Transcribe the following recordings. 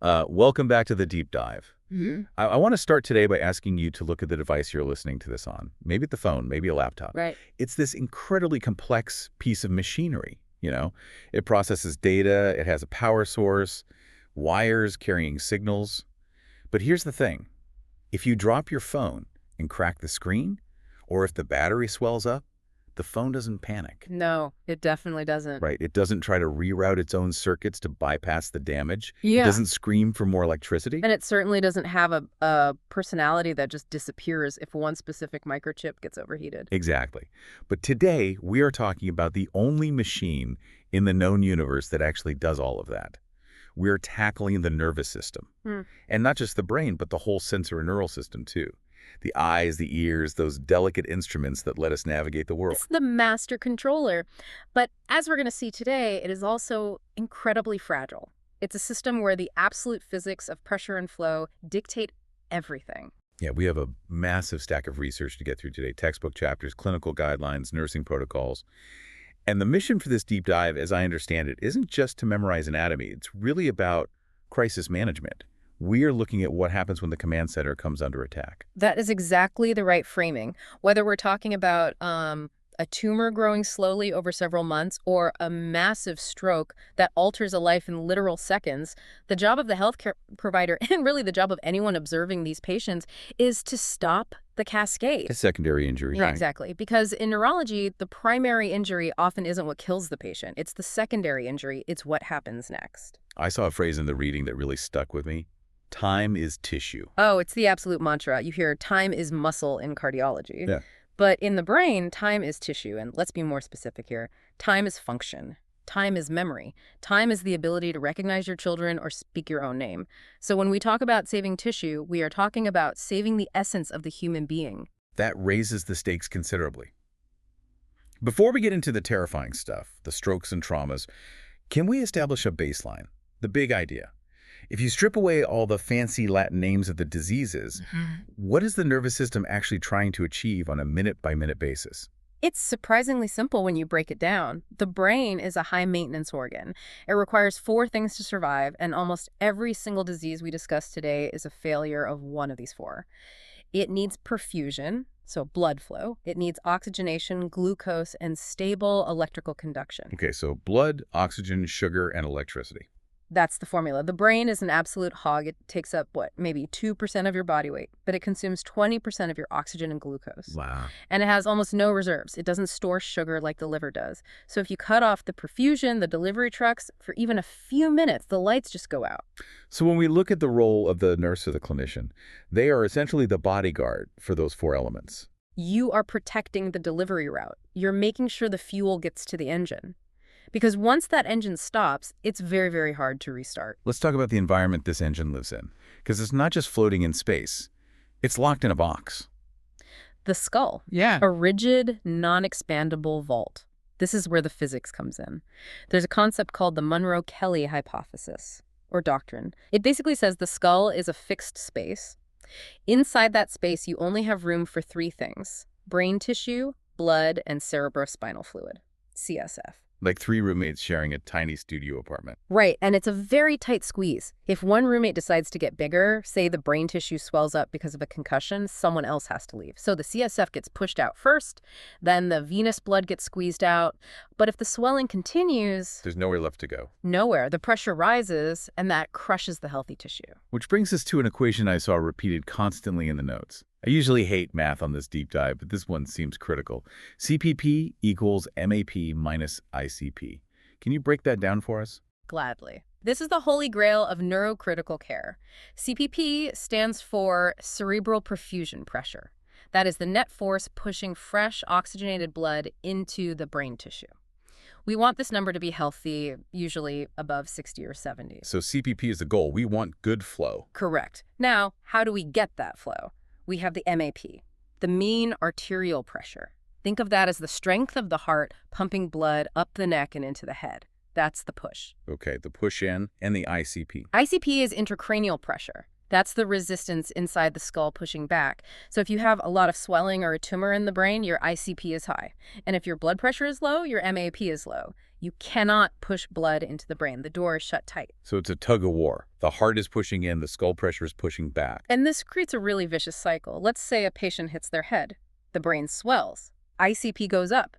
Welcome back to the deep dive. Hmm. I want to start today by asking you to look at the device you're listening to this on. Maybe the phone, maybe a laptop. Right. It's this incredibly complex piece of machinery, you know? It processes data, it has a power source, wires carrying signals. But here's the thing. If you drop your phone and crack the screen, or if the battery swells up, the phone doesn't panic. No, it definitely doesn't. Right. It doesn't try to reroute its own circuits to bypass the damage. It Yeah. doesn't scream for more electricity. And it certainly doesn't have a personality that just disappears if one specific microchip gets overheated. Exactly. But today, we are talking about the only machine in the known universe that actually does all of that. We're tackling the nervous system. Hmm. And not just the brain, but the whole sensory neural system, too. The eyes, the ears, those delicate instruments that let us navigate the world. It's the master controller. But as we're going to see today, it is also incredibly fragile. It's a system where the absolute physics of pressure and flow dictate everything. Yeah, we have a massive stack of research to get through today. Textbook chapters, clinical guidelines, nursing protocols. And the mission for this deep dive, as I understand it, isn't just to memorize anatomy. It's really about crisis management. We are looking at what happens when the command center comes under attack. That is exactly the right framing. Whether we're talking about a tumor growing slowly over several months or a massive stroke that alters a life in literal seconds, the job of the healthcare provider, and really the job of anyone observing these patients, is to stop the cascade. A secondary injury. Yeah, exactly. Because in neurology, the primary injury often isn't what kills the patient. It's the secondary injury. It's what happens next. I saw a phrase in the reading that really stuck with me. Time is tissue. Oh, it's the absolute mantra. You hear time is muscle in cardiology. Yeah. But in the brain, time is tissue. And let's be more specific here. Time is function. Time is memory. Time is the ability to recognize your children or speak your own name. So when we talk about saving tissue, we are talking about saving the essence of the human being. That raises the stakes considerably. Before we get into the terrifying stuff, the strokes and traumas, can we establish a baseline? The big idea. If you strip away all the fancy Latin names of the diseases, what is the nervous system actually trying to achieve on a minute-by-minute basis? It's surprisingly simple when you break it down. The brain is a high-maintenance organ. It requires 4 things to survive, and almost every single disease we discuss today is a failure of one of these 4. It needs perfusion, so blood flow. It needs oxygenation, glucose, and stable electrical conduction. Okay, so blood, oxygen, sugar, and electricity. That's the formula. The brain is an absolute hog. It takes up, maybe 2% of your body weight, but it consumes 20% of your oxygen and glucose. Wow. And it has almost no reserves. It doesn't store sugar like the liver does. So if you cut off the perfusion, the delivery trucks, for even a few minutes, the lights just go out. So when we look at the role of the nurse or the clinician, they are essentially the bodyguard for those 4 elements. You are protecting the delivery route. You're making sure the fuel gets to the engine. Because once that engine stops, it's very, very hard to restart. Let's talk about the environment this engine lives in, because it's not just floating in space. It's locked in a box. The skull. Yeah. A rigid, non-expandable vault. This is where the physics comes in. There's a concept called the Monroe-Kelly hypothesis, or doctrine. It basically says the skull is a fixed space. Inside that space, you only have room for 3 things: brain tissue, blood, and cerebrospinal fluid, CSF. Like 3 roommates sharing a tiny studio apartment. Right, and it's a very tight squeeze. If one roommate decides to get bigger, say the brain tissue swells up because of a concussion, someone else has to leave. So the CSF gets pushed out first, then the venous blood gets squeezed out. But if the swelling continues... There's nowhere left to go. Nowhere. The pressure rises, and that crushes the healthy tissue. Which brings us to an equation I saw repeated constantly in the notes. I usually hate math on this deep dive, but this one seems critical. CPP equals MAP minus ICP. Can you break that down for us? Gladly. This is the holy grail of neurocritical care. CPP stands for cerebral perfusion pressure. That is the net force pushing fresh oxygenated blood into the brain tissue. We want this number to be healthy, usually above 60 or 70. So CPP is the goal. We want good flow. Correct. Now, how do we get that flow? We have the MAP, the mean arterial pressure. Think of that as the strength of the heart pumping blood up the neck and into the head. That's the push. Okay, the push in and the ICP. ICP is intracranial pressure. That's the resistance inside the skull pushing back. So if you have a lot of swelling or a tumor in the brain, your ICP is high. And if your blood pressure is low, your MAP is low. You cannot push blood into the brain. The door is shut tight. So it's a tug of war. The heart is pushing in, the skull pressure is pushing back. And this creates a really vicious cycle. Let's say a patient hits their head. The brain swells. ICP goes up.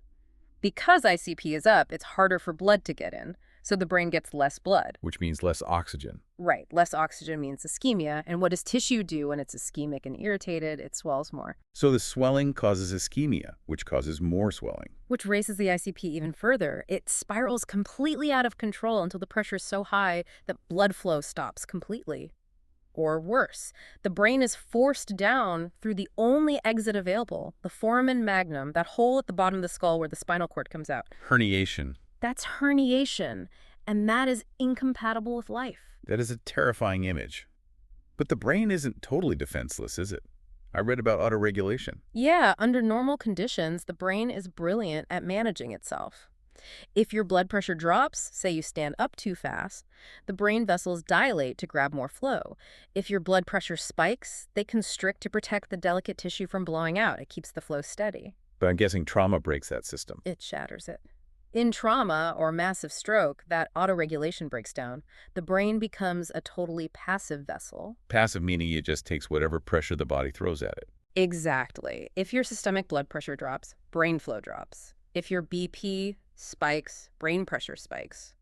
Because ICP is up, it's harder for blood to get in. So the brain gets less blood. Which means less oxygen. Right. Less oxygen means ischemia. And what does tissue do when it's ischemic and irritated? It swells more. So the swelling causes ischemia, which causes more swelling. Which raises the ICP even further. It spirals completely out of control until the pressure is so high that blood flow stops completely. Or worse, the brain is forced down through the only exit available, the foramen magnum, that hole at the bottom of the skull where the spinal cord comes out. Herniation. That's herniation, and that is incompatible with life. That is a terrifying image. But the brain isn't totally defenseless, is it? I read about autoregulation. Yeah, under normal conditions, the brain is brilliant at managing itself. If your blood pressure drops, say you stand up too fast, the brain vessels dilate to grab more flow. If your blood pressure spikes, they constrict to protect the delicate tissue from blowing out. It keeps the flow steady. But I'm guessing trauma breaks that system. It shatters it. In trauma or massive stroke, that autoregulation breaks down. The brain becomes a totally passive vessel. Passive meaning it just takes whatever pressure the body throws at it. Exactly. If your systemic blood pressure drops, brain flow drops. If your BP spikes, brain pressure spikes.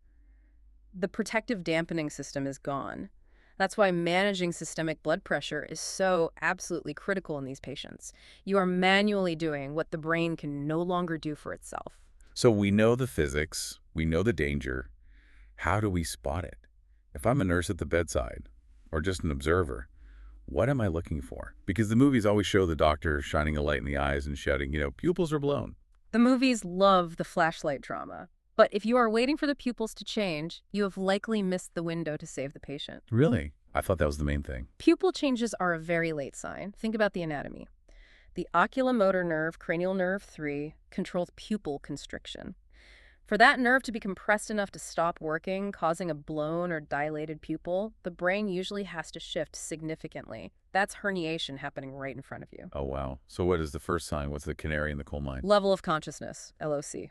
The protective dampening system is gone. That's why managing systemic blood pressure is so absolutely critical in these patients. You are manually doing what the brain can no longer do for itself. So we know the physics, we know the danger. How do we spot it? If I'm a nurse at the bedside, or just an observer, what am I looking for? Because the movies always show the doctor shining a light in the eyes and shouting, pupils are blown. The movies love the flashlight trauma. But if you are waiting for the pupils to change, you have likely missed the window to save the patient. Really? I thought that was the main thing. Pupil changes are a very late sign. Think about the anatomy. The oculomotor nerve, cranial nerve 3, controls pupil constriction. For that nerve to be compressed enough to stop working, causing a blown or dilated pupil, the brain usually has to shift significantly. That's herniation happening right in front of you. Oh, wow. So what is the first sign? What's the canary in the coal mine? Level of consciousness, LOC.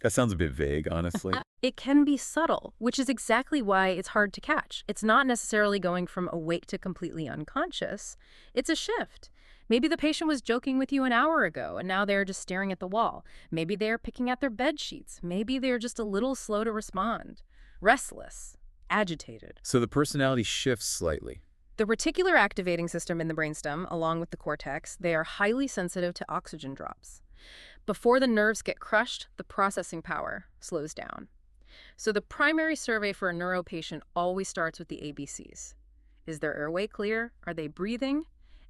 That sounds a bit vague, honestly. It can be subtle, which is exactly why it's hard to catch. It's not necessarily going from awake to completely unconscious. It's a shift. Maybe the patient was joking with you an hour ago, and now they're just staring at the wall. Maybe they're picking at their bed sheets. Maybe they're just a little slow to respond. Restless. Agitated. So the personality shifts slightly. The reticular activating system in the brainstem, along with the cortex, they are highly sensitive to oxygen drops. Before the nerves get crushed, the processing power slows down. So the primary survey for a neuro patient always starts with the ABCs. Is their airway clear? Are they breathing?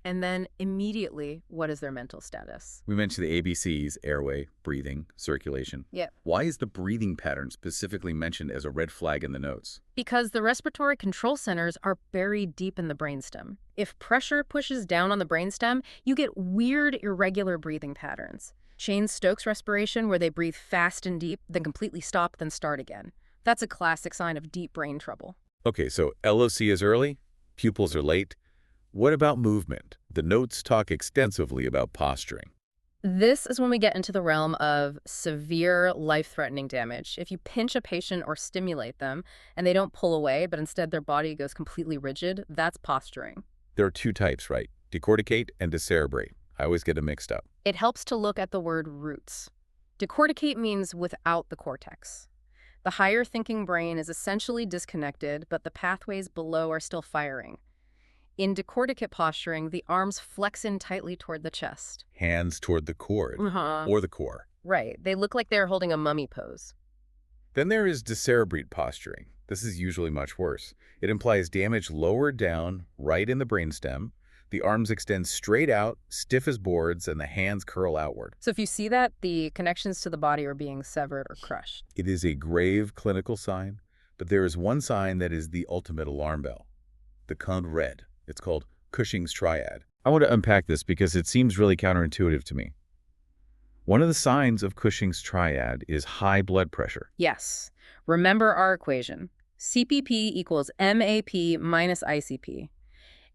And then immediately, what is their mental status? We mentioned the ABCs, airway, breathing, circulation. Yep. Why is the breathing pattern specifically mentioned as a red flag in the notes? Because the respiratory control centers are buried deep in the brainstem. If pressure pushes down on the brainstem, you get weird, irregular breathing patterns. Cheyne-Stokes respiration, where they breathe fast and deep, then completely stop, then start again. That's a classic sign of deep brain trouble. Okay, so LOC is early, pupils are late. What about movement? The notes talk extensively about posturing. This is when we get into the realm of severe life-threatening damage. If you pinch a patient or stimulate them and they don't pull away, but instead their body goes completely rigid, that's posturing. There are two types, right? Decorticate and decerebrate. I always get them mixed up. It helps to look at the word roots. Decorticate means without the cortex. The higher thinking brain is essentially disconnected, but the pathways below are still firing. In decorticate posturing, the arms flex in tightly toward the chest. Hands toward the cord or the core. Right. They look like they're holding a mummy pose. Then there is decerebrate posturing. This is usually much worse. It implies damage lower down, right in the brainstem. The arms extend straight out, stiff as boards, and the hands curl outward. So if you see that, the connections to the body are being severed or crushed. It is a grave clinical sign, but there is one sign that is the ultimate alarm bell. The code red. It's called Cushing's triad. I want to unpack this because it seems really counterintuitive to me. One of the signs of Cushing's triad is high blood pressure. Yes. Remember our equation. CPP equals MAP minus ICP.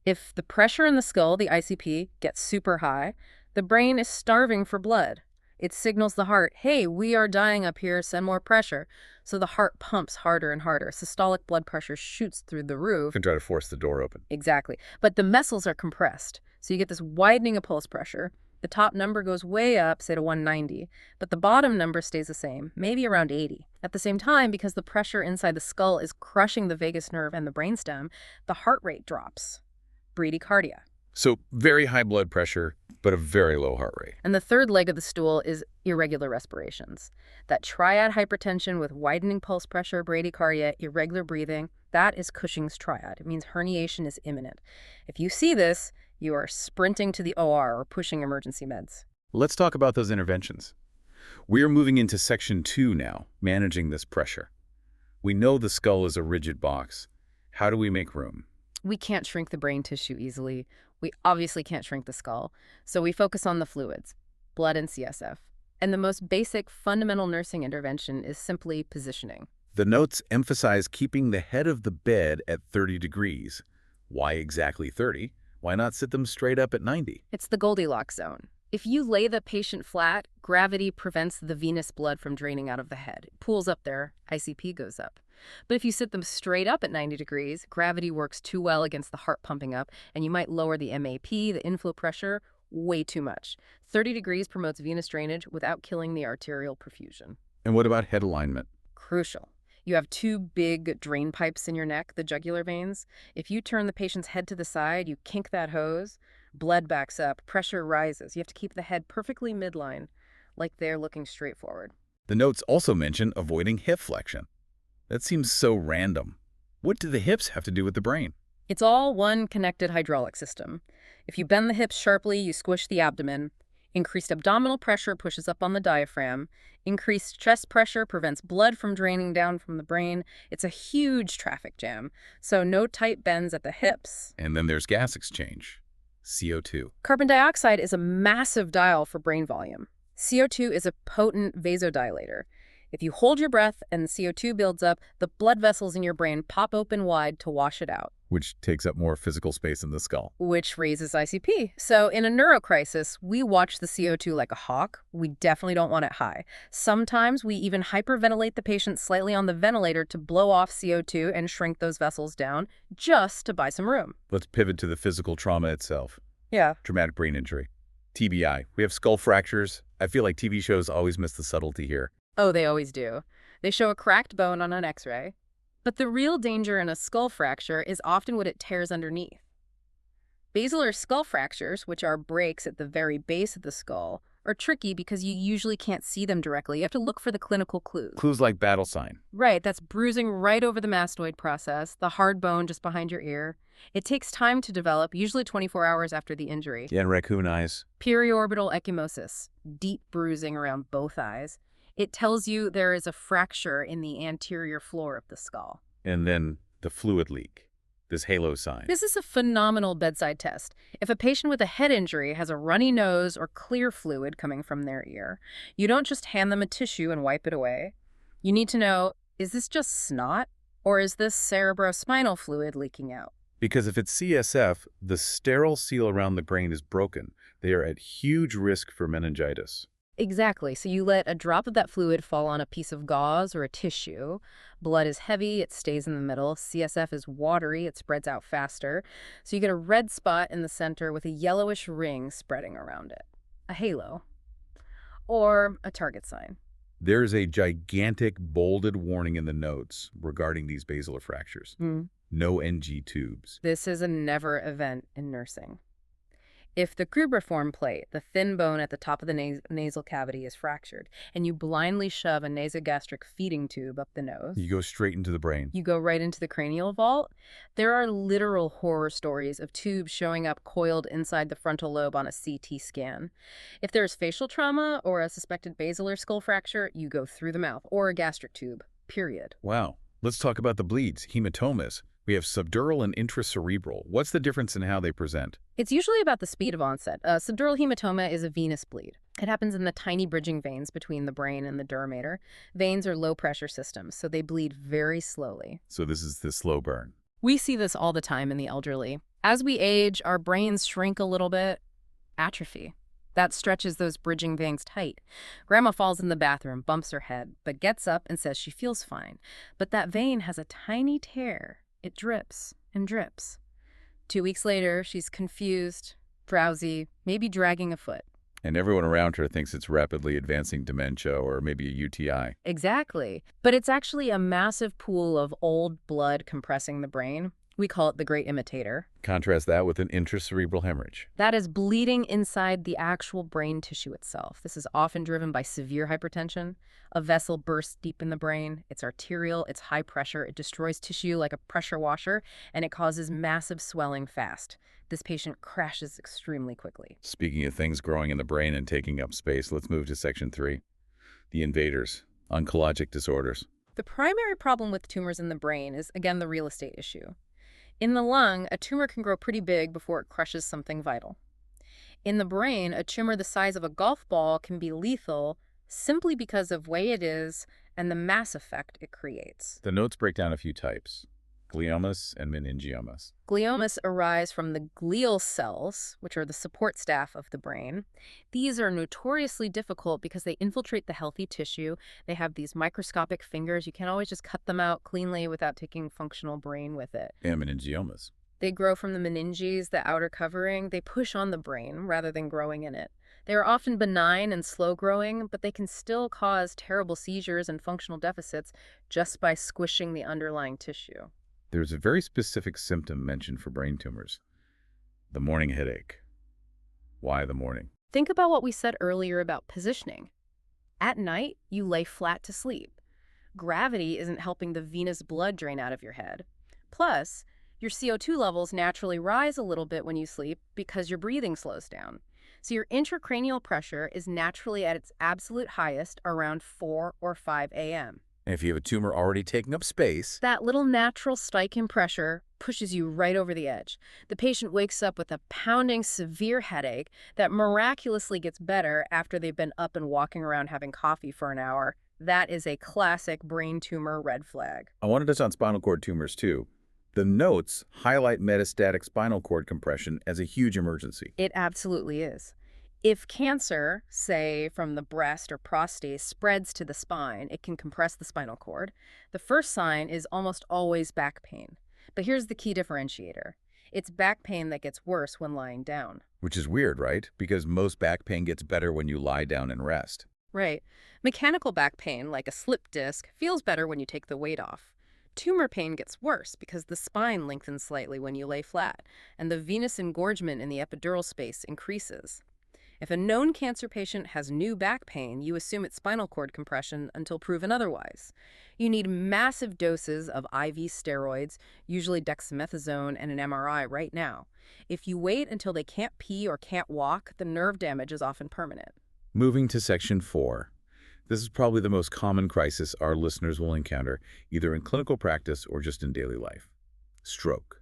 If the pressure in the skull, the ICP, gets super high, the brain is starving for blood. It signals the heart, hey, we are dying up here, send more pressure. So the heart pumps harder and harder. Systolic blood pressure shoots through the roof. Can try to force the door open. Exactly. But the muscles are compressed. So you get this widening of pulse pressure. The top number goes way up, say to 190, but the bottom number stays the same, maybe around 80. At the same time, because the pressure inside the skull is crushing the vagus nerve and the brainstem, the heart rate drops. Bradycardia. So very high blood pressure, but a very low heart rate. And the third leg of the stool is irregular respirations. That triad hypertension with widening pulse pressure, bradycardia, irregular breathing, that is Cushing's triad. It means herniation is imminent. If you see this, you are sprinting to the OR or pushing emergency meds. Let's talk about those interventions. We are moving into section 2 now, managing this pressure. We know the skull is a rigid box. How do we make room? We can't shrink the brain tissue easily. We obviously can't shrink the skull. So we focus on the fluids, blood and CSF. And the most basic fundamental nursing intervention is simply positioning. The notes emphasize keeping the head of the bed at 30 degrees. Why exactly 30? Why not sit them straight up at 90? It's the Goldilocks zone. If you lay the patient flat, gravity prevents the venous blood from draining out of the head. It pools up there, ICP goes up. But if you sit them straight up at 90 degrees, gravity works too well against the heart pumping up, and you might lower the MAP, the inflow pressure, way too much. 30 degrees promotes venous drainage without killing the arterial perfusion. And what about head alignment? Crucial. You have two big drain pipes in your neck, the jugular veins. If you turn the patient's head to the side, you kink that hose, blood backs up, pressure rises. You have to keep the head perfectly midline, like they're looking straight forward. The notes also mention avoiding hip flexion. That seems so random. What do the hips have to do with the brain? It's all one connected hydraulic system. If you bend the hips sharply, you squish the abdomen. Increased abdominal pressure pushes up on the diaphragm. Increased chest pressure prevents blood from draining down from the brain. It's a huge traffic jam, so no tight bends at the hips. And then there's gas exchange, CO2. Carbon dioxide is a massive dial for brain volume. CO2 is a potent vasodilator. If you hold your breath and CO2 builds up, the blood vessels in your brain pop open wide to wash it out, Which takes up more physical space in the skull. which raises ICP. So in a neurocrisis, we watch the CO2 like a hawk. We definitely don't want it high. Sometimes we even hyperventilate the patient slightly on the ventilator to blow off CO2 and shrink those vessels down just to buy some room. Let's pivot to the physical trauma itself. Yeah. Traumatic brain injury. TBI. We have skull fractures. I feel like TV shows always miss the subtlety here. Oh, they always do. They show a cracked bone on an X-ray. But the real danger in a skull fracture is often what it tears underneath. Basilar skull fractures, which are breaks at the very base of the skull, are tricky because you usually can't see them directly. You have to look for the clinical clues. Clues like battle sign. Right, that's bruising right over the mastoid process, the hard bone just behind your ear. It takes time to develop, usually 24 hours after the injury. Yeah, and raccoon eyes. Periorbital ecchymosis, deep bruising around both eyes. It tells you there is a fracture in the anterior floor of the skull. And then the fluid leak. This halo sign. This is a phenomenal bedside test. If a patient with a head injury has a runny nose or clear fluid coming from their ear, you don't just hand them a tissue and wipe it away. You need to know, is this just snot or is this cerebrospinal fluid leaking out? Because if it's CSF, the sterile seal around the brain is broken. They are at huge risk for meningitis. Exactly. So you let a drop of that fluid fall on a piece of gauze or a tissue. Blood is heavy, it stays in the middle. CSF is watery, it spreads out faster. So you get a red spot in the center with a yellowish ring spreading around it. A halo. Or a target sign. There's a gigantic bolded warning in the notes regarding these basilar fractures. No NG tubes. This is a never event in nursing. If the cribriform plate, the thin bone at the top of the nasal cavity, is fractured, and you blindly shove a nasogastric feeding tube up the nose, You go straight into the brain. you go right into the cranial vault, there are literal horror stories of tubes showing up coiled inside the frontal lobe on a CT scan. If there's facial trauma or a suspected basilar skull fracture, you go through the mouth, or a gastric tube, period. Wow. Let's talk about the bleeds, hematomas. We have subdural and intracerebral. What's the difference in how they present? It's usually about the speed of onset. A subdural hematoma is a venous bleed. It happens in the tiny bridging veins between the brain and the dura mater. Veins are low-pressure systems, so they bleed very slowly. So this is the slow burn. We see this all the time in the elderly. As we age, our brains shrink a little bit. Atrophy. That stretches those bridging veins tight. Grandma falls in the bathroom, bumps her head, but gets up and says she feels fine. But that vein has a tiny tear. It drips and drips. 2 weeks later, she's confused, drowsy, maybe dragging a foot. And everyone around her thinks it's rapidly advancing dementia or maybe a UTI. Exactly. But it's actually a massive pool of old blood compressing the brain. We call it the great imitator. Contrast that with an intracerebral hemorrhage. That is bleeding inside the actual brain tissue itself. This is often driven by severe hypertension. A vessel bursts deep in the brain. It's arterial, it's high pressure, it destroys tissue like a pressure washer, and it causes massive swelling fast. This patient crashes extremely quickly. Speaking of things growing in the brain and taking up space, let's move to section 3. The invaders, oncologic disorders. The primary problem with tumors in the brain is, again, the real estate issue. In the lung, a tumor can grow pretty big before it crushes something vital. In the brain, a tumor the size of a golf ball can be lethal simply because of the way it is and the mass effect it creates. The notes break down a few types: gliomas and meningiomas. Gliomas arise from the glial cells, which are the support staff of the brain. These are notoriously difficult because they infiltrate the healthy tissue. They have these microscopic fingers. You can't always just cut them out cleanly without taking functional brain with it. And meningiomas. They grow from the meninges, the outer covering. They push on the brain rather than growing in it. They are often benign and slow-growing, but they can still cause terrible seizures and functional deficits just by squishing the underlying tissue. There's a very specific symptom mentioned for brain tumors: the morning headache. Why the morning? Think about what we said earlier about positioning. At night, you lay flat to sleep. Gravity isn't helping the venous blood drain out of your head. Plus, your CO2 levels naturally rise a little bit when you sleep because your breathing slows down. So your intracranial pressure is naturally at its absolute highest around 4 or 5 a.m. And if you have a tumor already taking up space, That little natural spike in pressure pushes you right over the edge. The patient wakes up with a pounding, severe headache that miraculously gets better after they've been up and walking around having coffee for an hour. That is a classic brain tumor red flag. I want to touch on spinal cord tumors too. The notes highlight metastatic spinal cord compression as a huge emergency. It absolutely is. If cancer, say from the breast or prostate, spreads to the spine, it can compress the spinal cord. The first sign is almost always back pain. But here's the key differentiator. It's back pain that gets worse when lying down. Which is weird, right? Because most back pain gets better when you lie down and rest. Right. Mechanical back pain, like a slip disc, feels better when you take the weight off. Tumor pain gets worse because the spine lengthens slightly when you lay flat, and the venous engorgement in the epidural space increases. If a known cancer patient has new back pain, you assume it's spinal cord compression until proven otherwise. You need massive doses of IV steroids, usually dexamethasone, and an MRI right now. If you wait until they can't pee or can't walk, the nerve damage is often permanent. Moving to section 4. This is probably the most common crisis our listeners will encounter, either in clinical practice or just in daily life: stroke,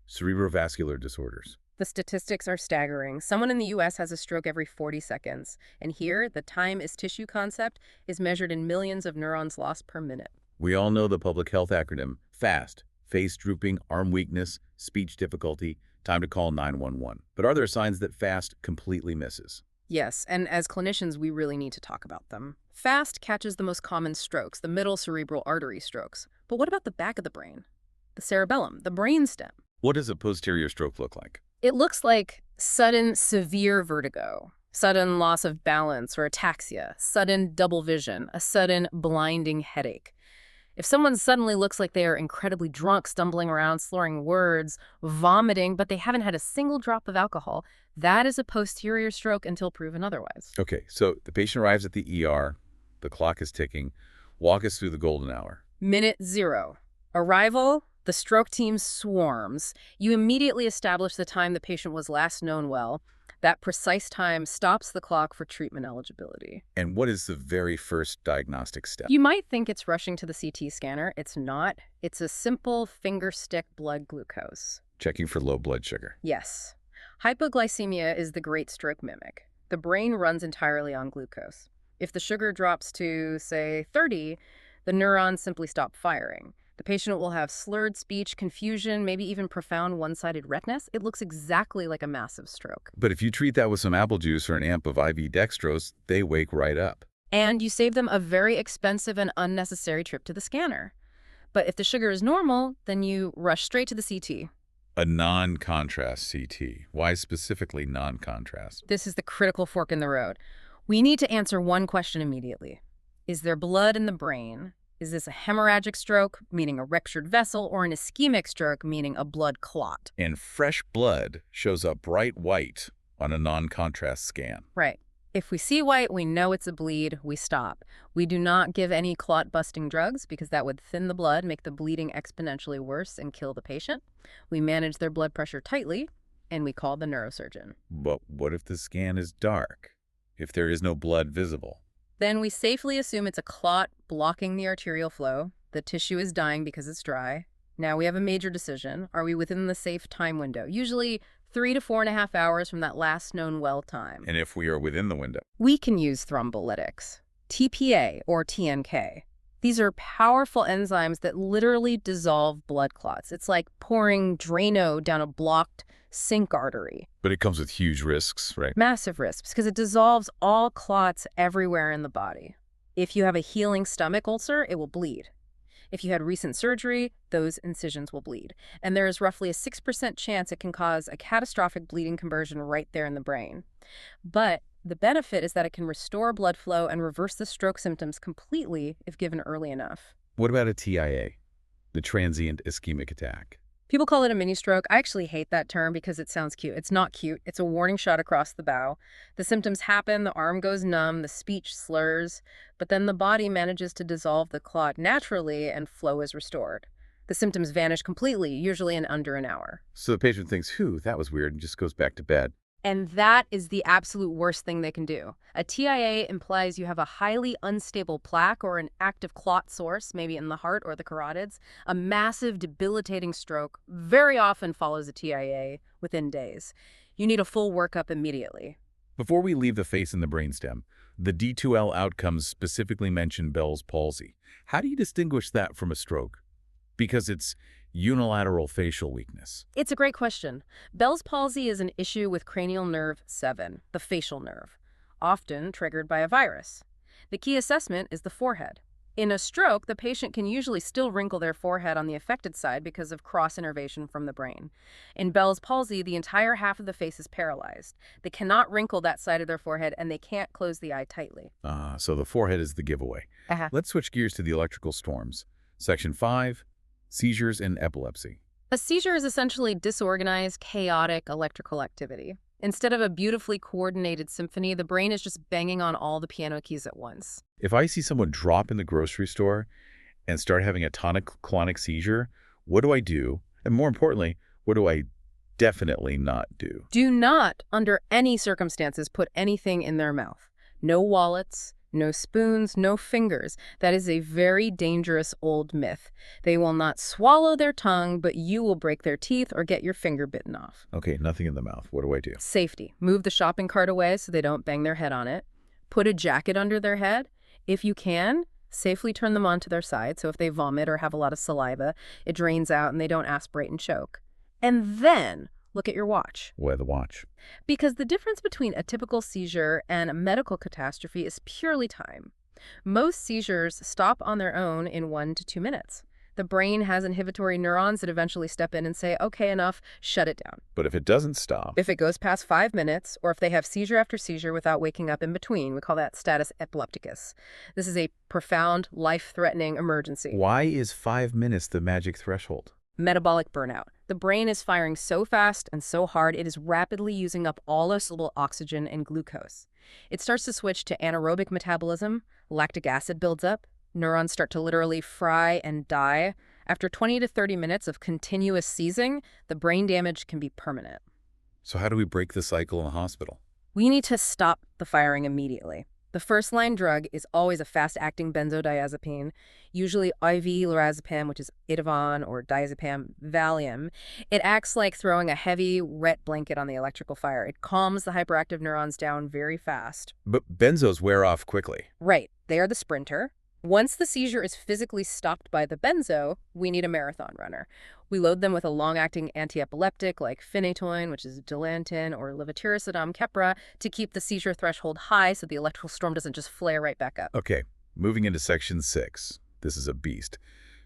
cerebrovascular disorders. The statistics are staggering. Someone in the U.S. has a stroke every 40 seconds. And here, the time is tissue concept is measured in millions of neurons lost per minute. We all know the public health acronym FAST: face drooping, arm weakness, speech difficulty, time to call 911. But are there signs that FAST completely misses? Yes, and as clinicians, we really need to talk about them. FAST catches the most common strokes, the middle cerebral artery strokes. But what about the back of the brain? The cerebellum, the brainstem. What does a posterior stroke look like? It looks like sudden severe vertigo, sudden loss of balance or ataxia, sudden double vision, a sudden blinding headache. If someone suddenly looks like they are incredibly drunk, stumbling around, slurring words, vomiting, but they haven't had a single drop of alcohol, that is a posterior stroke until proven otherwise. Okay, so the patient arrives at the ER, the clock is ticking. Walk us through the golden hour. Minute 0. Arrival, the stroke team swarms. You immediately establish the time the patient was last known well. That precise time stops the clock for treatment eligibility. And what is the very first diagnostic step? You might think it's rushing to the CT scanner. It's not. It's a simple finger stick blood glucose. Checking for low blood sugar. Yes. Hypoglycemia is the great stroke mimic. The brain runs entirely on glucose. If the sugar drops to, say, 30, the neurons simply stop firing. The patient will have slurred speech, confusion, maybe even profound one-sided redness. It looks exactly like a massive stroke. But if you treat that with some apple juice or an amp of IV dextrose, they wake right up. And you save them a very expensive and unnecessary trip to the scanner. But if the sugar is normal, then you rush straight to the CT. A non-contrast CT. Why specifically non-contrast? This is the critical fork in the road. We need to answer one question immediately. Is there blood in the brain? Is this a hemorrhagic stroke, meaning a ruptured vessel, or an ischemic stroke, meaning a blood clot? And fresh blood shows up bright white on a non-contrast scan. Right. If we see white, we know it's a bleed, we stop. We do not give any clot-busting drugs because that would thin the blood, make the bleeding exponentially worse, and kill the patient. We manage their blood pressure tightly, and we call the neurosurgeon. But what if the scan is dark? If there is no blood visible? Then we safely assume it's a clot blocking the arterial flow. The tissue is dying because it's dry. Now we have a major decision. Are we within the safe time window? Usually 3 to 4.5 hours from that last known well time. And if we are within the window? We can use thrombolytics, TPA or TNK. These are powerful enzymes that literally dissolve blood clots. It's like pouring Drano down a blocked sink artery. But it comes with huge risks, right? Massive risks because it dissolves all clots everywhere in the body. If you have a healing stomach ulcer, it will bleed. If you had recent surgery, those incisions will bleed. And there is roughly a 6% chance it can cause a catastrophic bleeding conversion right there in the brain. But the benefit is that it can restore blood flow and reverse the stroke symptoms completely if given early enough. What about a TIA, the transient ischemic attack? People call it a mini stroke. I actually hate that term because it sounds cute. It's not cute. It's a warning shot across the bow. The symptoms happen, the arm goes numb, the speech slurs, but then the body manages to dissolve the clot naturally and flow is restored. The symptoms vanish completely, usually in under an hour. So the patient thinks, "Whew, that was weird," and just goes back to bed. And that is the absolute worst thing they can do. A TIA implies you have a highly unstable plaque or an active clot source, maybe in the heart or the carotids. A massive, debilitating stroke very often follows a TIA within days. You need a full workup immediately. Before we leave the face and the brainstem, the D2L outcomes specifically mention Bell's palsy. How do you distinguish that from a stroke? Because it's unilateral facial weakness. It's a great question. Bell's palsy is an issue with cranial nerve 7, the facial nerve, often triggered by a virus. The key assessment is the forehead. In a stroke, the patient can usually still wrinkle their forehead on the affected side because of cross-innervation from the brain. In Bell's palsy, the entire half of the face is paralyzed. They cannot wrinkle that side of their forehead, and they can't close the eye tightly. So the forehead is the giveaway. Let's switch gears to the electrical storms. Section 5, seizures and epilepsy. A seizure is essentially disorganized, chaotic electrical activity. Instead of a beautifully coordinated symphony, the brain is just banging on all the piano keys at once. If I see someone drop in the grocery store and start having a tonic-clonic seizure, what do I do? And more importantly, what do I definitely not do? Do not, under any circumstances, put anything in their mouth. No wallets, no spoons, no fingers. That is a very dangerous old myth. They will not swallow their tongue, but you will break their teeth or get your finger bitten off. Okay, nothing in the mouth. What do I do? Safety. Move the shopping cart away so they don't bang their head on it. Put a jacket under their head. If you can, safely turn them onto their side, so if they vomit or have a lot of saliva, it drains out and they don't aspirate and choke. And then look at your watch. Why the watch? Because the difference between a typical seizure and a medical catastrophe is purely time. Most seizures stop on their own in 1 to 2 minutes. The brain has inhibitory neurons that eventually step in and say, okay, enough, shut it down. But if it doesn't stop? If it goes past 5 minutes, or if they have seizure after seizure without waking up in between, we call that status epilepticus. This is a profound, life-threatening emergency. Why is 5 minutes the magic threshold? Metabolic burnout. The brain is firing so fast and so hard, it is rapidly using up all soluble oxygen and glucose. It starts to switch to anaerobic metabolism, lactic acid builds up, neurons start to literally fry and die. After 20 to 30 minutes of continuous seizing, the brain damage can be permanent. So how do we break the cycle in the hospital? We need to stop the firing immediately. The first-line drug is always a fast-acting benzodiazepine, usually IV lorazepam, which is Ativan, or diazepam Valium. It acts like throwing a heavy, wet blanket on the electrical fire. It calms the hyperactive neurons down very fast. But benzos wear off quickly. Right. They are the sprinter. Once the seizure is physically stopped by the benzo, we need a marathon runner. We load them with a long-acting antiepileptic like phenytoin, which is Dilantin, or levetiracetam Keppra, to keep the seizure threshold high so the electrical storm doesn't just flare right back up. Okay, moving into section 6. This is a beast.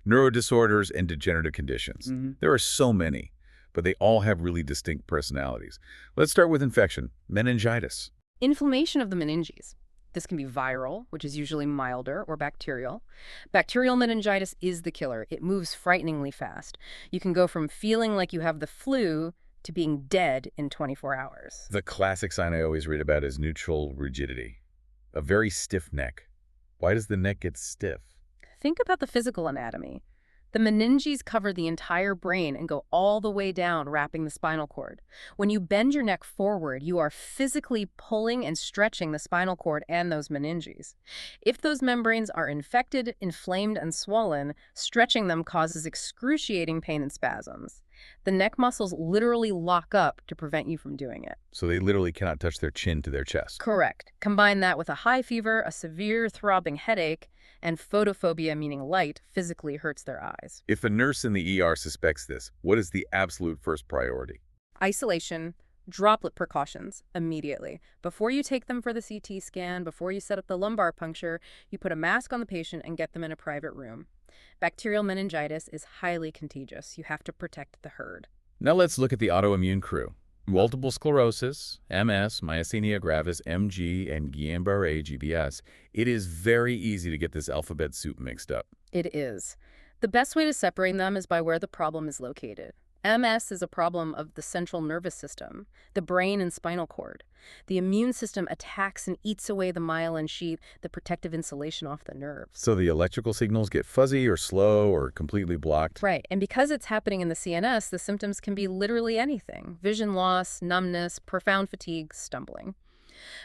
Neurodisorders and degenerative conditions. There are so many, but they all have really distinct personalities. Let's start with infection, meningitis. Inflammation of the meninges. This can be viral, which is usually milder, or bacterial. Bacterial meningitis is the killer. It moves frighteningly fast. You can go from feeling like you have the flu to being dead in 24 hours. The classic sign I always read about is neutral rigidity, a very stiff neck. Why does the neck get stiff? Think about the physical anatomy. The meninges cover the entire brain and go all the way down, wrapping the spinal cord. When you bend your neck forward, you are physically pulling and stretching the spinal cord and those meninges. If those membranes are infected, inflamed, and swollen, stretching them causes excruciating pain and spasms. The neck muscles literally lock up to prevent you from doing it. So they literally cannot touch their chin to their chest. Correct. Combine that with a high fever, a severe throbbing headache, and photophobia, meaning light, physically hurts their eyes. If a nurse in the ER suspects this, what is the absolute first priority? Isolation, droplet precautions, immediately. Before you take them for the CT scan, before you set up the lumbar puncture, you put a mask on the patient and get them in a private room. Bacterial meningitis is highly contagious. You have to protect the herd. Now let's look at the autoimmune crew. Multiple sclerosis, MS, myasthenia gravis, MG, and Guillain-Barré, GBS. It is very easy to get this alphabet soup mixed up. It is. The best way to separate them is by where the problem is located. MS is a problem of the central nervous system, the brain and spinal cord. The immune system attacks and eats away the myelin sheath, the protective insulation off the nerves. So the electrical signals get fuzzy or slow or completely blocked. Right, and because it's happening in the CNS, the symptoms can be literally anything: vision loss, numbness, profound fatigue, stumbling.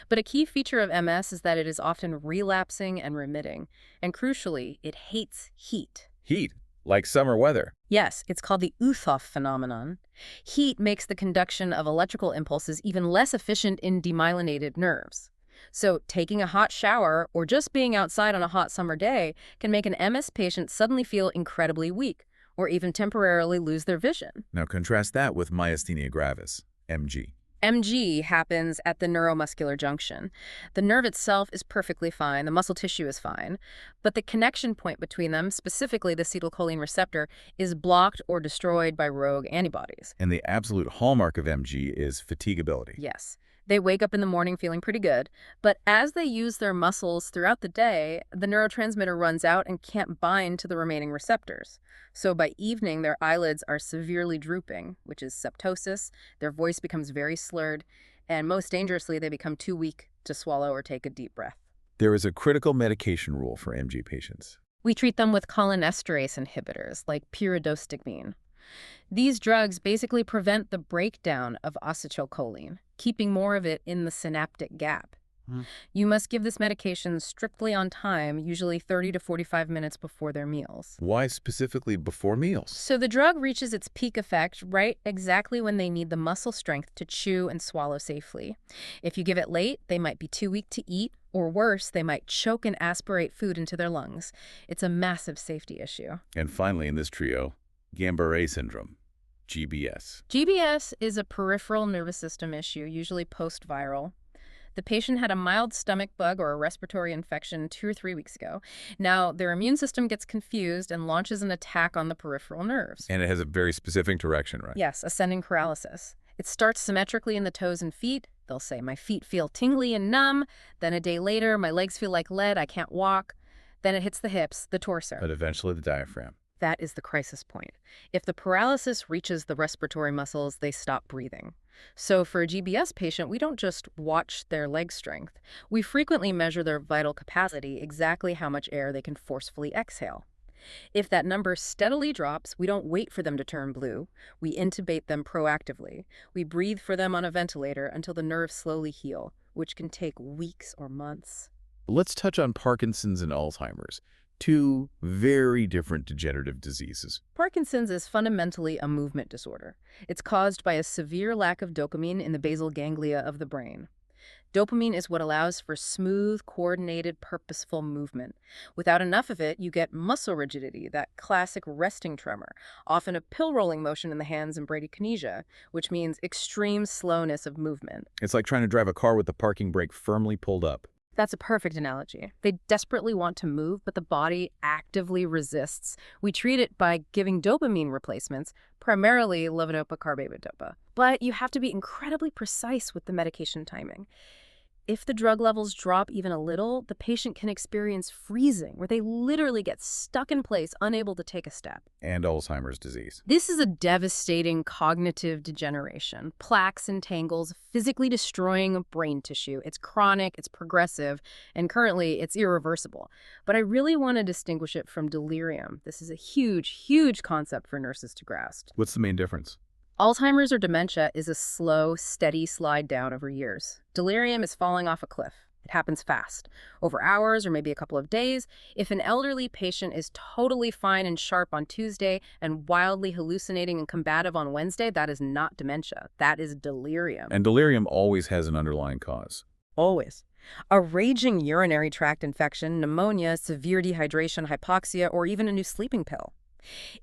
But a key feature of MS is that it is often relapsing and remitting, and crucially, it hates heat. Heat, like summer weather. Yes, it's called the Uthoff phenomenon. Heat makes the conduction of electrical impulses even less efficient in demyelinated nerves. So taking a hot shower or just being outside on a hot summer day can make an MS patient suddenly feel incredibly weak or even temporarily lose their vision. Now contrast that with myasthenia gravis, MG. MG happens at the neuromuscular junction. The nerve itself is perfectly fine, the muscle tissue is fine, but the connection point between them, specifically the acetylcholine receptor, is blocked or destroyed by rogue antibodies. And the absolute hallmark of MG is fatigability. Yes. They wake up in the morning feeling pretty good, but as they use their muscles throughout the day, the neurotransmitter runs out and can't bind to the remaining receptors. So by evening, their eyelids are severely drooping, which is septosis, their voice becomes very slurred, and most dangerously, they become too weak to swallow or take a deep breath. There is a critical medication rule for MG patients. We treat them with cholinesterase inhibitors, like pyridostigmine. These drugs basically prevent the breakdown of acetylcholine, keeping more of it in the synaptic gap. You must give this medication strictly on time, usually 30 to 45 minutes before their meals. Why specifically before meals? So the drug reaches its peak effect right exactly when they need the muscle strength to chew and swallow safely. If you give it late, they might be too weak to eat, or worse, they might choke and aspirate food into their lungs. It's a massive safety issue. And finally in this trio, Guillain-Barré syndrome, GBS. GBS is a peripheral nervous system issue, usually post-viral. The patient had a mild stomach bug or a respiratory infection 2 or 3 weeks ago. Now, their immune system gets confused and launches an attack on the peripheral nerves. And it has a very specific direction, right? Yes, ascending paralysis. It starts symmetrically in the toes and feet. They'll say, my feet feel tingly and numb. Then a day later, my legs feel like lead. I can't walk. Then it hits the hips, the torso. But eventually the diaphragm. That is the crisis point. If the paralysis reaches the respiratory muscles, they stop breathing. So for a GBS patient, we don't just watch their leg strength. We frequently measure their vital capacity, exactly how much air they can forcefully exhale. If that number steadily drops, we don't wait for them to turn blue. We intubate them proactively. We breathe for them on a ventilator until the nerves slowly heal, which can take weeks or months. Let's touch on Parkinson's and Alzheimer's, 2 very different degenerative diseases. Parkinson's is fundamentally a movement disorder. It's caused by a severe lack of dopamine in the basal ganglia of the brain. Dopamine is what allows for smooth, coordinated, purposeful movement. Without enough of it, you get muscle rigidity, that classic resting tremor, often a pill-rolling motion in the hands and bradykinesia, which means extreme slowness of movement. It's like trying to drive a car with the parking brake firmly pulled up. That's a perfect analogy. They desperately want to move, but the body actively resists. We treat it by giving dopamine replacements, primarily levodopa carbidopa. But you have to be incredibly precise with the medication timing. If the drug levels drop even a little, the patient can experience freezing, where they literally get stuck in place, unable to take a step. And Alzheimer's disease. This is a devastating cognitive degeneration. Plaques and tangles, physically destroying brain tissue. It's chronic, it's progressive, and currently it's irreversible. But I really want to distinguish it from delirium. This is a huge, huge concept for nurses to grasp. What's the main difference? Alzheimer's or dementia is a slow, steady slide down over years. Delirium is falling off a cliff. It happens fast, over hours or maybe a couple of days. If an elderly patient is totally fine and sharp on Tuesday and wildly hallucinating and combative on Wednesday, that is not dementia. That is delirium. And delirium always has an underlying cause. Always. A raging urinary tract infection, pneumonia, severe dehydration, hypoxia, or even a new sleeping pill.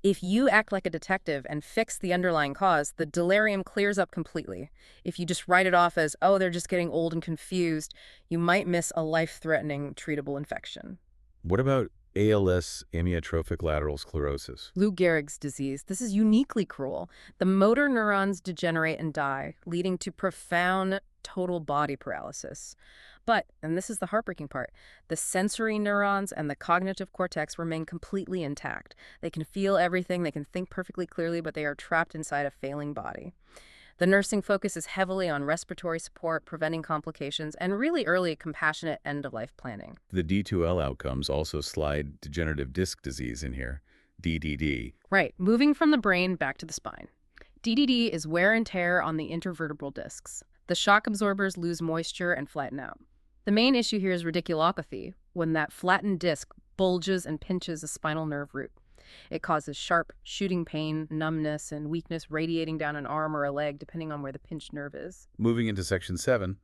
If you act like a detective and fix the underlying cause, the delirium clears up completely. If you just write it off as, oh, they're just getting old and confused, you might miss a life-threatening treatable infection. What about ALS, amyotrophic lateral sclerosis? Lou Gehrig's disease. This is uniquely cruel. The motor neurons degenerate and die, leading to profound total body paralysis. But, and this is the heartbreaking part, the sensory neurons and the cognitive cortex remain completely intact. They can feel everything, they can think perfectly clearly, but they are trapped inside a failing body. The nursing focuses heavily on respiratory support, preventing complications, and really early, compassionate end-of-life planning. The D2L outcomes also slide degenerative disc disease in here, DDD. Right, moving from the brain back to the spine. DDD is wear and tear on the intervertebral discs. The shock absorbers lose moisture and flatten out. The main issue here is radiculopathy, when that flattened disc bulges and pinches a spinal nerve root. It causes sharp, shooting pain, numbness, and weakness radiating down an arm or a leg, depending on where the pinched nerve is. Moving into section 7,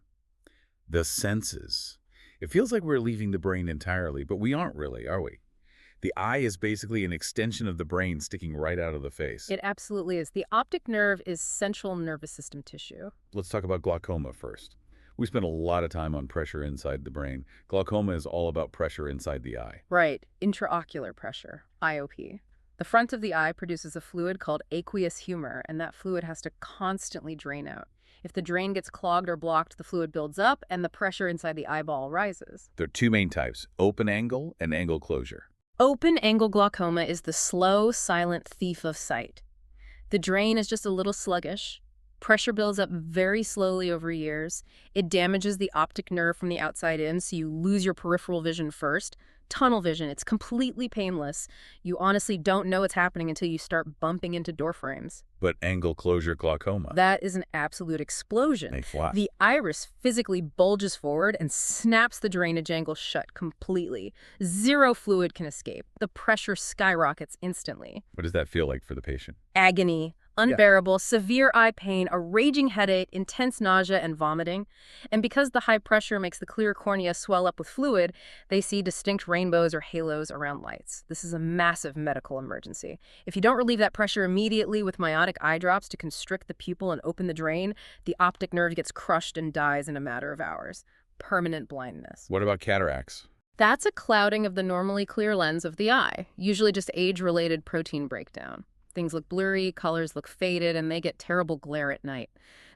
the senses. It feels like we're leaving the brain entirely, but we aren't really, are we? The eye is basically an extension of the brain sticking right out of the face. It absolutely is. The optic nerve is central nervous system tissue. Let's talk about glaucoma first. We spend a lot of time on pressure inside the brain. Glaucoma is all about pressure inside the eye. Right, intraocular pressure, IOP. The front of the eye produces a fluid called aqueous humor, and that fluid has to constantly drain out. If the drain gets clogged or blocked, the fluid builds up and the pressure inside the eyeball rises. There are two main types, open angle and angle closure. Open-angle glaucoma is the slow, silent thief of sight. The drain is just a little sluggish. Pressure builds up very slowly over years. It damages the optic nerve from the outside in, so you lose your peripheral vision first. Tunnel vision, it's completely painless. You honestly don't know what's happening until you start bumping into door frames. But angle closure glaucoma, That is an absolute explosion. they fly. The iris physically bulges forward and snaps the drainage angle shut completely. Zero fluid can escape. The pressure skyrockets instantly. What does that feel like for the patient? Agony, unbearable, severe eye pain, a raging headache, intense nausea, and vomiting. And because the high pressure makes the clear cornea swell up with fluid, they see distinct rainbows or halos around lights. This is a massive medical emergency. If you don't relieve that pressure immediately with miotic eye drops to constrict the pupil and open the drain, the optic nerve gets crushed and dies in a matter of hours. Permanent blindness. What about cataracts? That's a clouding of the normally clear lens of the eye, usually just age-related protein breakdown. Things look blurry, colors look faded, and they get terrible glare at night.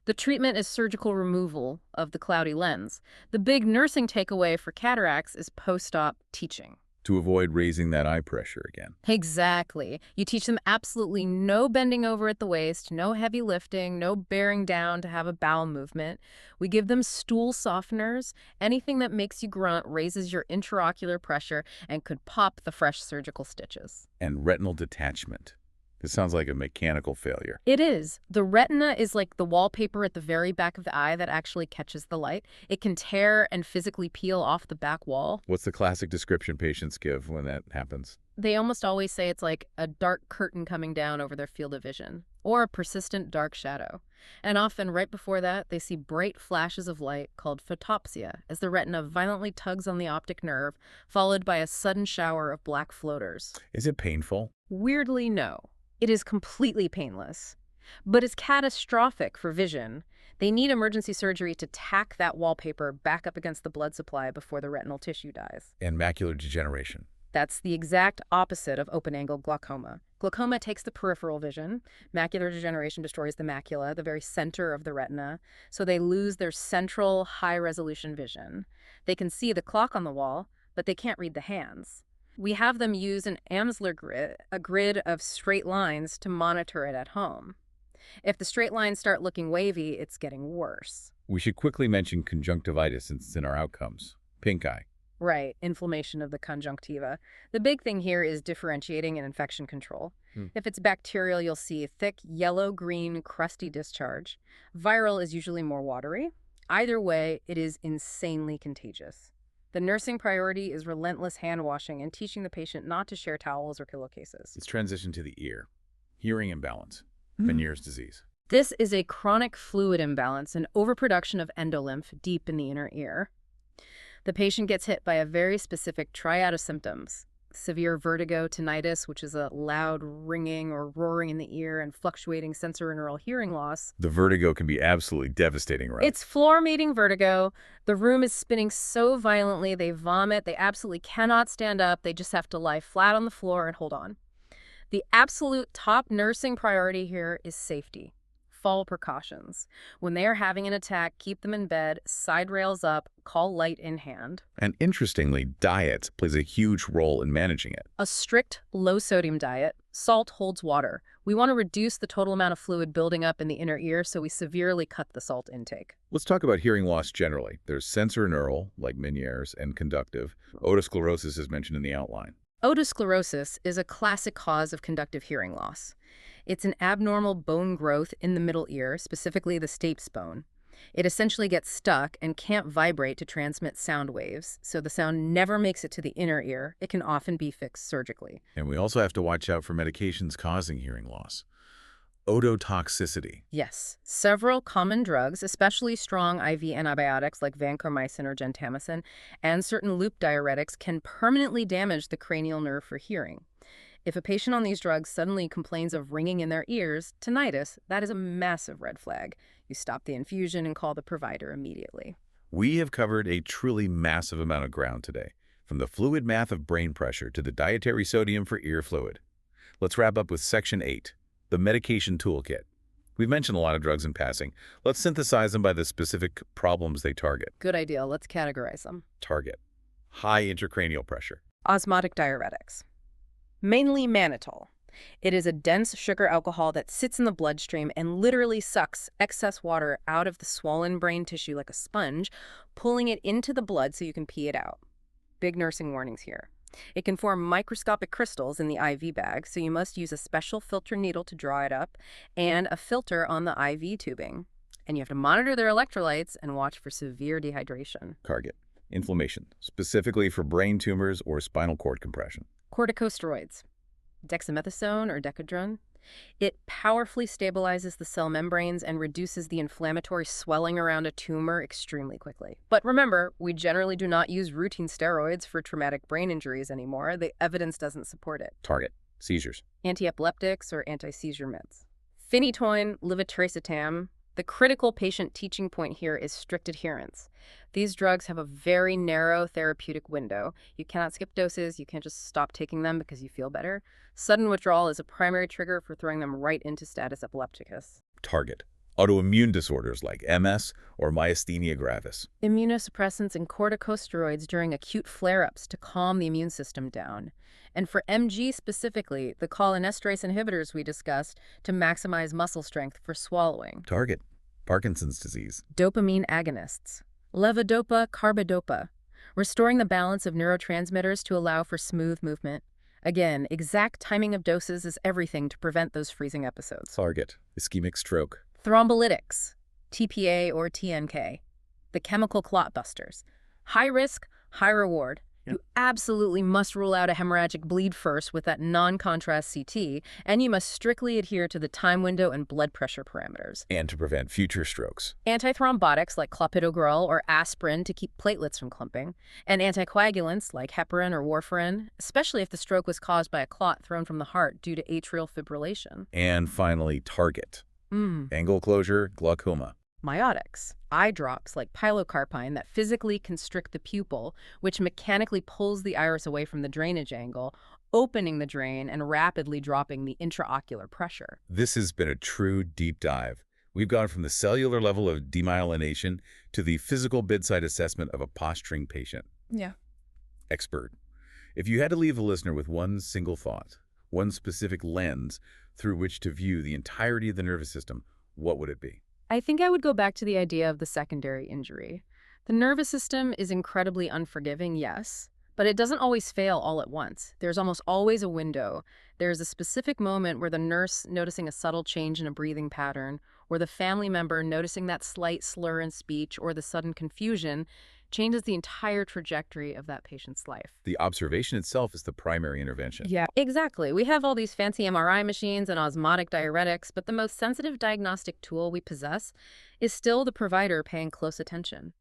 The treatment is surgical removal of the cloudy lens. The big nursing takeaway for cataracts is post-op teaching. To avoid raising that eye pressure again. Exactly. You teach them absolutely no bending over at the waist, no heavy lifting, no bearing down to have a bowel movement. We give them stool softeners. Anything that makes you grunt raises your intraocular pressure and could pop the fresh surgical stitches. And retinal detachment. This sounds like a mechanical failure. It is. The retina is like the wallpaper at the very back of the eye that actually catches the light. It can tear and physically peel off the back wall. What's the classic description patients give when that happens? They almost always say it's like a dark curtain coming down over their field of vision, or a persistent dark shadow. And often, right before that, they see bright flashes of light called photopsia, as the retina violently tugs on the optic nerve, followed by a sudden shower of black floaters. Is it painful? Weirdly, no. It is completely painless. But it's catastrophic for vision. They need emergency surgery to tack that wallpaper back up against the blood supply before the retinal tissue dies. And macular degeneration. That's the exact opposite of open-angle glaucoma. Glaucoma takes the peripheral vision. Macular degeneration destroys the macula, the very center of the retina, so they lose their central high-resolution vision. They can see the clock on the wall, but they can't read the hands. We have them use an Amsler grid, a grid of straight lines, to monitor it at home. If the straight lines start looking wavy, it's getting worse. We should quickly mention conjunctivitis since it's in our outcomes. Pink eye. Right, inflammation of the conjunctiva. The big thing here is differentiating and infection control. If it's bacterial, you'll see thick, yellow-green, crusty discharge. Viral is usually more watery. Either way, it is insanely contagious. The nursing priority is relentless hand washing and teaching the patient not to share towels or pillowcases. Let's transition to the ear. Hearing imbalance. Meniere's disease. This is a chronic fluid imbalance and overproduction of endolymph deep in the inner ear. The patient gets hit by a very specific triad of symptoms: severe vertigo, tinnitus, which is a loud ringing or roaring in the ear, and fluctuating sensorineural hearing loss. The vertigo can be absolutely devastating, right? It's floor-meeting vertigo. The room is spinning so violently they vomit. They absolutely cannot stand up. They just have to lie flat on the floor and hold on. The absolute top nursing priority here is safety. Fall precautions. When they are having an attack, keep them in bed, side rails up, call light in hand. And interestingly, diet plays a huge role in managing it. A strict, low-sodium diet. Salt holds water. We want to reduce the total amount of fluid building up in the inner ear, so we severely cut the salt intake. Let's talk about hearing loss generally. There's sensorineural, like Meniere's, and conductive. Otosclerosis is mentioned in the outline. Otosclerosis is a classic cause of conductive hearing loss. It's an abnormal bone growth in the middle ear, specifically the stapes bone. It essentially gets stuck and can't vibrate to transmit sound waves, so the sound never makes it to the inner ear. It can often be fixed surgically. And we also have to watch out for medications causing hearing loss. Ototoxicity. Yes, several common drugs, especially strong IV antibiotics like vancomycin or gentamicin, and certain loop diuretics can permanently damage the cranial nerve for hearing. If a patient on these drugs suddenly complains of ringing in their ears, tinnitus, that is a massive red flag. You stop the infusion and call the provider immediately. We have covered a truly massive amount of ground today, from the fluid math of brain pressure to the dietary sodium for ear fluid. Let's wrap up with Section 8, the medication toolkit. We've mentioned a lot of drugs in passing. Let's synthesize them by the specific problems they target. Good idea. Let's categorize them. Target: high intracranial pressure. Osmotic diuretics. Mainly mannitol. It is a dense sugar alcohol that sits in the bloodstream and literally sucks excess water out of the swollen brain tissue like a sponge, pulling it into the blood so you can pee it out. Big nursing warnings here. It can form microscopic crystals in the IV bag, so you must use a special filter needle to draw it up and a filter on the IV tubing. And you have to monitor their electrolytes and watch for severe dehydration. Target: inflammation, specifically for brain tumors or spinal cord compression. Corticosteroids, dexamethasone or Decadron. It powerfully stabilizes the cell membranes and reduces the inflammatory swelling around a tumor extremely quickly. But remember, we generally do not use routine steroids for traumatic brain injuries anymore. The evidence doesn't support it. Target: seizures. Antiepileptics or anti-seizure meds. Phenytoin, levetiracetam. The critical patient teaching point here is strict adherence. These drugs have a very narrow therapeutic window. You cannot skip doses. You can't just stop taking them because you feel better. Sudden withdrawal is a primary trigger for throwing them right into status epilepticus. Target: autoimmune disorders like MS or myasthenia gravis. Immunosuppressants and corticosteroids during acute flare-ups to calm the immune system down. And for MG specifically, the cholinesterase inhibitors we discussed to maximize muscle strength for swallowing. Target: Parkinson's disease. Dopamine agonists. Levodopa, carbidopa. Restoring the balance of neurotransmitters to allow for smooth movement. Again, exact timing of doses is everything to prevent those freezing episodes. Target, ischemic stroke. Thrombolytics, TPA or TNK, the chemical clot busters. High risk, high reward. You absolutely must rule out a hemorrhagic bleed first with that non-contrast CT, and you must strictly adhere to the time window and blood pressure parameters. And to prevent future strokes. Antithrombotics like clopidogrel or aspirin to keep platelets from clumping, and anticoagulants like heparin or warfarin, especially if the stroke was caused by a clot thrown from the heart due to atrial fibrillation. And finally, target. Angle closure, glaucoma. Miotics, eye drops like pilocarpine that physically constrict the pupil, which mechanically pulls the iris away from the drainage angle, opening the drain and rapidly dropping the intraocular pressure. This has been a true deep dive. We've gone from the cellular level of demyelination to the physical bedside assessment of a posturing patient. Yeah. Expert. If you had to leave the listener with one single thought, one specific lens through which to view the entirety of the nervous system, what would it be? I think I would go back to the idea of the secondary injury. The nervous system is incredibly unforgiving, yes, but it doesn't always fail all at once. There's almost always a window. There's a specific moment where the nurse noticing a subtle change in a breathing pattern, or the family member noticing that slight slur in speech or the sudden confusion changes the entire trajectory of that patient's life. The observation itself is the primary intervention. Yeah, exactly. We have all these fancy MRI machines and osmotic diuretics, but the most sensitive diagnostic tool we possess is still the provider paying close attention.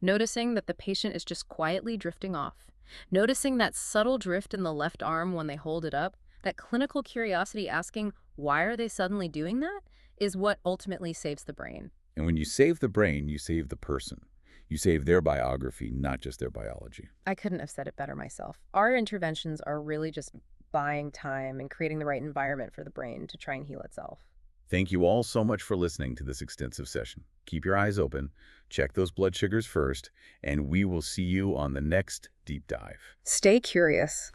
Noticing that the patient is just quietly drifting off. Noticing that subtle drift in the left arm when they hold it up. That clinical curiosity asking, why are they suddenly doing that, is what ultimately saves the brain. And when you save the brain, you save the person. You save their biography, not just their biology. I couldn't have said it better myself. Our interventions are really just buying time and creating the right environment for the brain to try and heal itself. Thank you all so much for listening to this extensive session. Keep your eyes open, check those blood sugars first, and we will see you on the next deep dive. Stay curious.